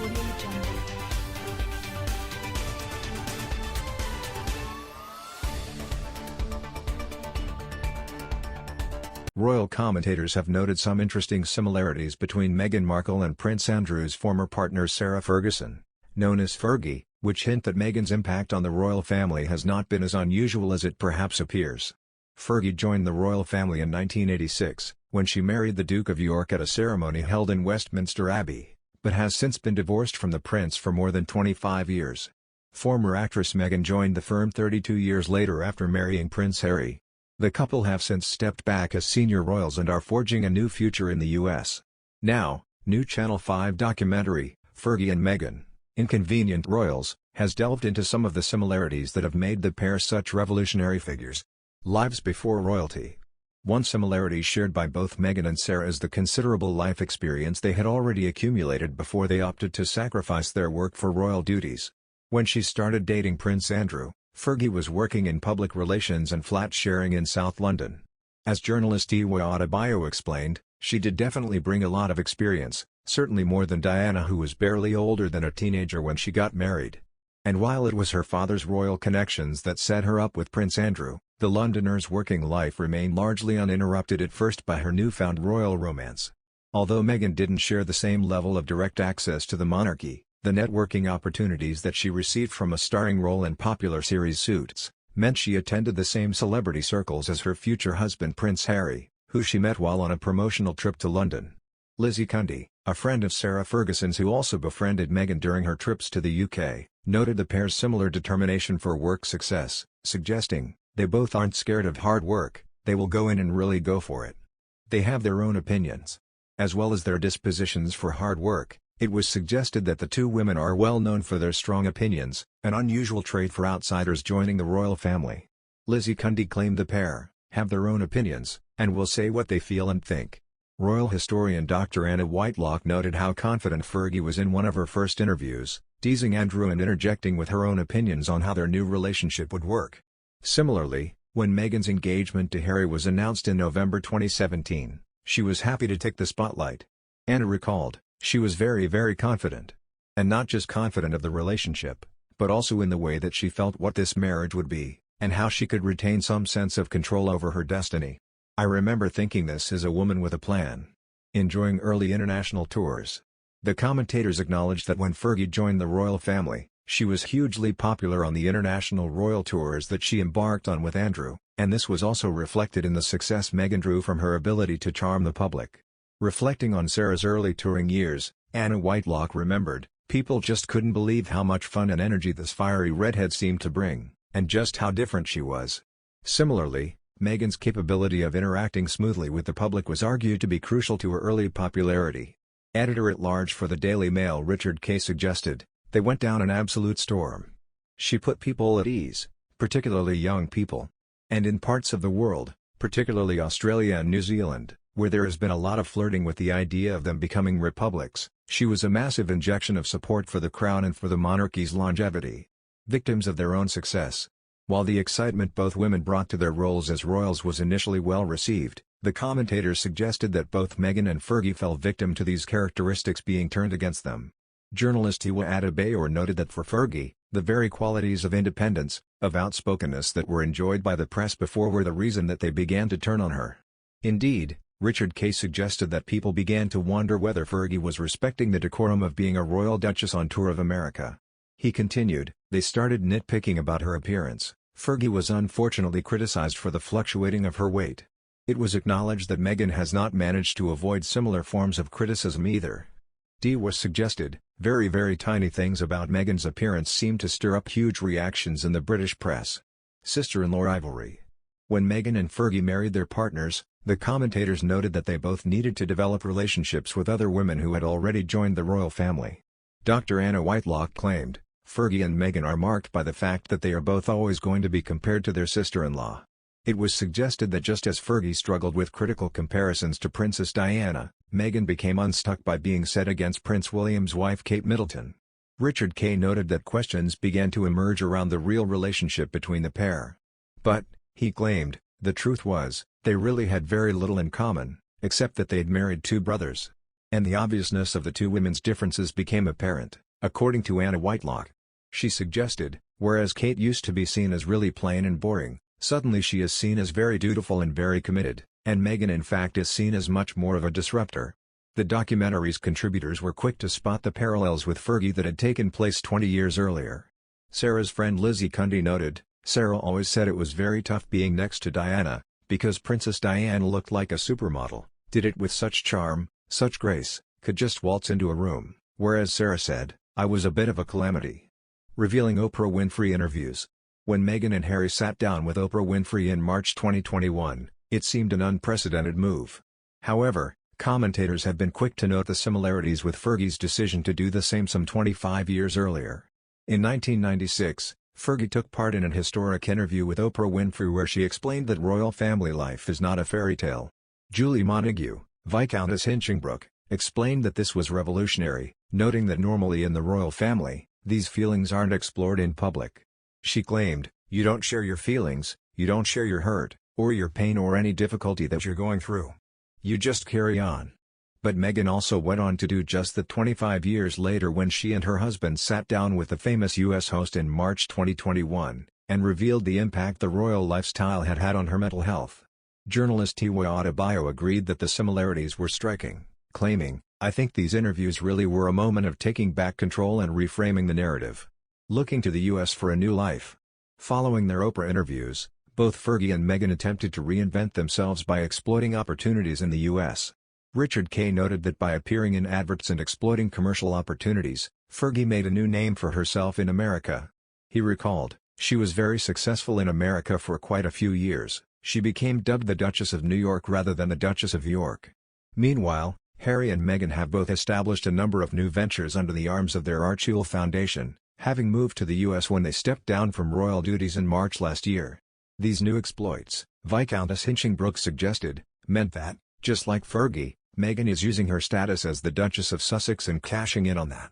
Audio Jungle. Royal commentators have noted some interesting similarities between Meghan Markle and Prince Andrew's former partner Sarah Ferguson, known as Fergie, which hint that Meghan's impact on the royal family has not been as unusual as it perhaps appears. Fergie joined the royal family in 1986, when she married the Duke of York at a ceremony held in Westminster Abbey, but has since been divorced from the prince for more than 25 years. Former actress Meghan joined the firm 32 years later after marrying Prince Harry. The couple have since stepped back as senior royals and are forging a new future in the U.S. Now, new Channel 5 documentary, Fergie and Meghan, Inconvenient Royals, has delved into some of the similarities that have made the pair such revolutionary figures. Lives before royalty. One similarity shared by both Meghan and Sarah is the considerable life experience they had already accumulated before they opted to sacrifice their work for royal duties. When she started dating Prince Andrew, Fergie was working in public relations and flat sharing in South London. As journalist Iwa Adebayo explained, she did definitely bring a lot of experience, certainly more than Diana, who was barely older than a teenager when she got married. And while it was her father's royal connections that set her up with Prince Andrew, the Londoner's working life remained largely uninterrupted at first by her newfound royal romance. Although Meghan didn't share the same level of direct access to the monarchy, the networking opportunities that she received from a starring role in popular series Suits meant she attended the same celebrity circles as her future husband Prince Harry, who she met while on a promotional trip to London. Lizzie Cundy, a friend of Sarah Ferguson's who also befriended Meghan during her trips to the UK, noted the pair's similar determination for work success, suggesting, "They both aren't scared of hard work, they will go in and really go for it. They have their own opinions. As well as their dispositions for hard work." It was suggested that the two women are well known for their strong opinions, an unusual trait for outsiders joining the royal family. Lizzie Cundy claimed the pair have their own opinions, and will say what they feel and think. Royal historian Dr. Anna Whitelock noted how confident Fergie was in one of her first interviews, teasing Andrew and interjecting with her own opinions on how their new relationship would work. Similarly, when Meghan's engagement to Harry was announced in November 2017, she was happy to take the spotlight. Anna recalled, "She was very confident. And not just confident of the relationship, but also in the way that she felt what this marriage would be, and how she could retain some sense of control over her destiny. I remember thinking this is a woman with a plan." Enjoying early international tours. The commentators acknowledged that when Fergie joined the royal family, she was hugely popular on the international royal tours that she embarked on with Andrew, and this was also reflected in the success Meghan drew from her ability to charm the public. Reflecting on Sarah's early touring years, Anna Whitelock remembered, "People just couldn't believe how much fun and energy this fiery redhead seemed to bring, and just how different she was." Similarly, Meghan's capability of interacting smoothly with the public was argued to be crucial to her early popularity. Editor-at-large for the Daily Mail Richard Kay suggested, "They went down an absolute storm. She put people at ease, particularly young people. And in parts of the world, particularly Australia and New Zealand, where there has been a lot of flirting with the idea of them becoming republics, she was a massive injection of support for the crown and for the monarchy's longevity." Victims of their own success. While the excitement both women brought to their roles as royals was initially well received, the commentators suggested that both Meghan and Fergie fell victim to these characteristics being turned against them. Journalist Iwa Adebayo noted that for Fergie, the very qualities of independence, of outspokenness that were enjoyed by the press before were the reason that they began to turn on her. Indeed, Richard Kay suggested that people began to wonder whether Fergie was respecting the decorum of being a royal duchess on tour of America. He continued, "They started nitpicking about her appearance. Fergie was unfortunately criticized for the fluctuating of her weight. It was acknowledged that Meghan has not managed to avoid similar forms of criticism either." D was suggested, very tiny things about Meghan's appearance seemed to stir up huge reactions in the British press. Sister-in-law rivalry. When Meghan and Fergie married their partners, the commentators noted that they both needed to develop relationships with other women who had already joined the royal family. Dr. Anna Whitelock claimed, "Fergie and Meghan are marked by the fact that they are both always going to be compared to their sister-in-law." It was suggested that just as Fergie struggled with critical comparisons to Princess Diana, Meghan became unstuck by being set against Prince William's wife Kate Middleton. Richard Kay noted that questions began to emerge around the real relationship between the pair. But, he claimed, the truth was, they really had very little in common, except that they'd married two brothers. and the obviousness of the two women's differences became apparent, according to Anna Whitelock. She suggested, whereas Kate used to be seen as really plain and boring, suddenly she is seen as very dutiful and very committed, and Meghan in fact is seen as much more of a disruptor. The documentary's contributors were quick to spot the parallels with Fergie that had taken place 20 years earlier. Sarah's friend Lizzie Cundy noted, "Sarah always said it was very tough being next to Diana, because Princess Diana looked like a supermodel, did it with such charm, such grace, could just waltz into a room, whereas Sarah said, I was a bit of a calamity." Revealing Oprah Winfrey interviews. When Meghan and Harry sat down with Oprah Winfrey in March 2021, it seemed an unprecedented move. However, commentators have been quick to note the similarities with Fergie's decision to do the same some 25 years earlier. In 1996, Fergie took part in an historic interview with Oprah Winfrey where she explained that royal family life is not a fairy tale. Julie Montague, Viscountess Hinchingbrooke, explained that this was revolutionary, noting that normally in the royal family, these feelings aren't explored in public. She claimed, "You don't share your feelings, you don't share your hurt, or your pain or any difficulty that you're going through. You just carry on." But Meghan also went on to do just that 25 years later when she and her husband sat down with the famous U.S. host in March 2021, and revealed the impact the royal lifestyle had had on her mental health. Journalist Tiwa Adebayo agreed that the similarities were striking, claiming, "I think these interviews really were a moment of taking back control and reframing the narrative. Looking to the U.S. for a new life." Following their Oprah interviews, both Fergie and Meghan attempted to reinvent themselves by exploiting opportunities in the U.S. Richard Kay noted that by appearing in adverts and exploiting commercial opportunities, Fergie made a new name for herself in America. He recalled, "She was very successful in America for quite a few years. She became dubbed the Duchess of New York rather than the Duchess of York." Meanwhile, Harry and Meghan have both established a number of new ventures under the arms of their Archie Foundation, having moved to the U.S. when they stepped down from royal duties in March last year. These new exploits, Viscountess Hinchingbrooke suggested, meant that, just like Fergie, Meghan is using her status as the Duchess of Sussex and cashing in on that.